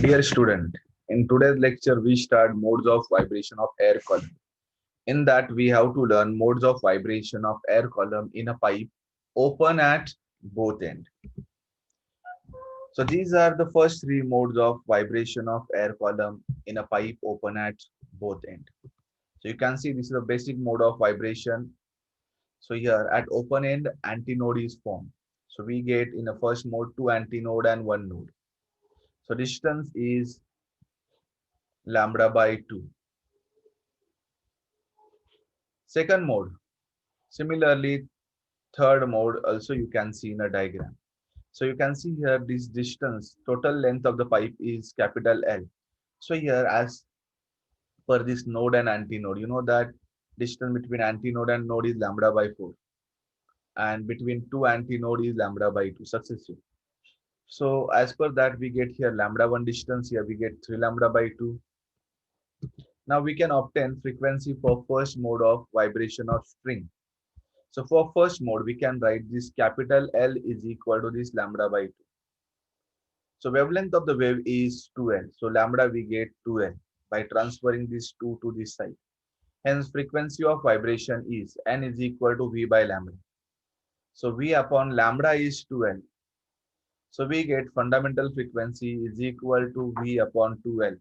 Dear student, in today's lecture we start modes of vibration of air column. In that we have to learn modes of vibration of air column in a pipe open at both ends. So these are the first three modes of vibration of air column in a pipe open at both ends. So you can see this is a basic mode of vibration. So here at open end antinode is formed. So we get in the first mode two antinode and one node. So distance is lambda by 2. Second mode. Similarly, third mode also you can see in a diagram. So you can see here this distance, total length of the pipe is capital L. So here as per this node and antinode, you know that distance between antinode and node is lambda by 4 and between two antinode is lambda by 2 successive. So as per that we get here lambda 1 distance, here we get 3 lambda by 2. Now we can obtain frequency for first mode of vibration of string. So for first mode, we can write this capital L is equal to this lambda by 2. So wavelength of the wave is 2L. So lambda we get 2L by transferring this 2 to this side. Hence frequency of vibration is N is equal to V by lambda. So V upon lambda is 2L. So we get fundamental frequency is equal to V upon 2L.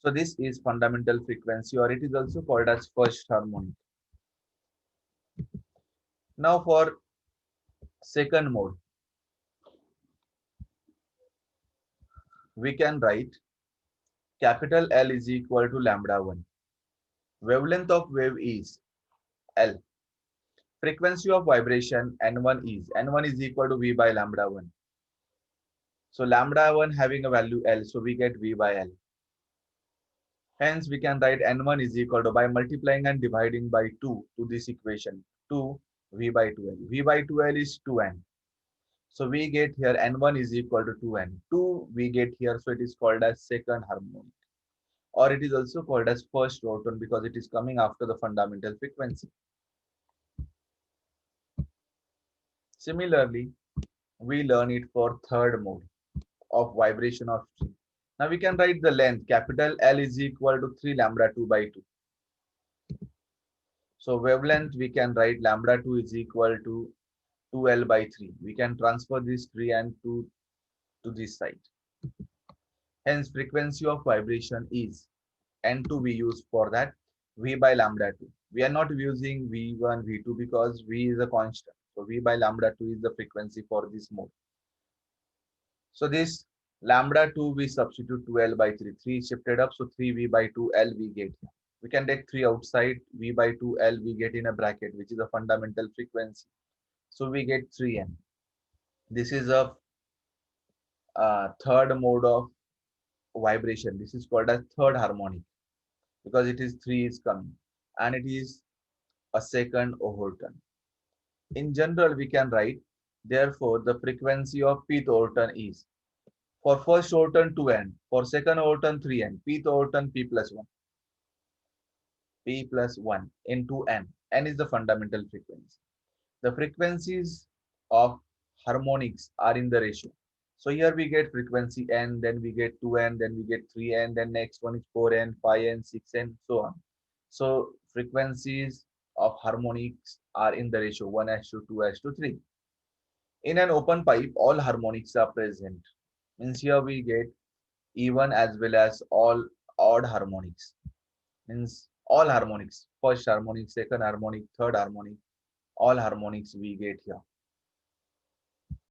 So this is fundamental frequency or it is also called as first harmonic. Now for second mode, we can write capital L is equal to lambda 1. Wavelength of wave is L. Frequency of vibration N1 is equal to V by lambda 1. So lambda 1 having a value L, so we get V by L. Hence we can write N1 is equal to by multiplying and dividing by 2 to this equation 2 V by 2L. V by 2L is 2N. So we get here N1 is equal to 2N. 2 we get here, so it is called as second harmonic. Or it is also called as first roton because it is coming after the fundamental frequency. Similarly, we learn it for third mode of vibration of string. Now we can write the length capital L is equal to 3 lambda 2 by 2. So wavelength we can write lambda 2 is equal to 2L by 3. We can transfer this 3 and 2 to this side. Hence frequency of vibration is N2 we use for that V by lambda 2. We are not using V1, V2 because V is a constant. So V by lambda 2 is the frequency for this mode. So this lambda 2 we substitute 2L by 3. 3 shifted up, so 3V by 2L we get here. We can take 3 outside, V by 2L we get in a bracket, which is a fundamental frequency. So we get 3N. This is a third mode of vibration. This is called as third harmonic because it is 3 is coming and it is a second overtone. In general, we can write, therefore, the frequency of pth overtone is for first overtone 2N, for second overtone 3N, pth overtone P plus 1. P plus 1 into N. N is the fundamental frequency. The frequencies of harmonics are in the ratio. So here we get frequency N, then we get 2N, then we get 3N, then next one is 4N, 5N, 6N, so on. So frequencies of harmonics are in the ratio 1 as to 2 as to 3. In an open pipe, all harmonics are present. Means here we get even as well as all odd harmonics. Means all harmonics, first harmonic, second harmonic, third harmonic, all harmonics we get here.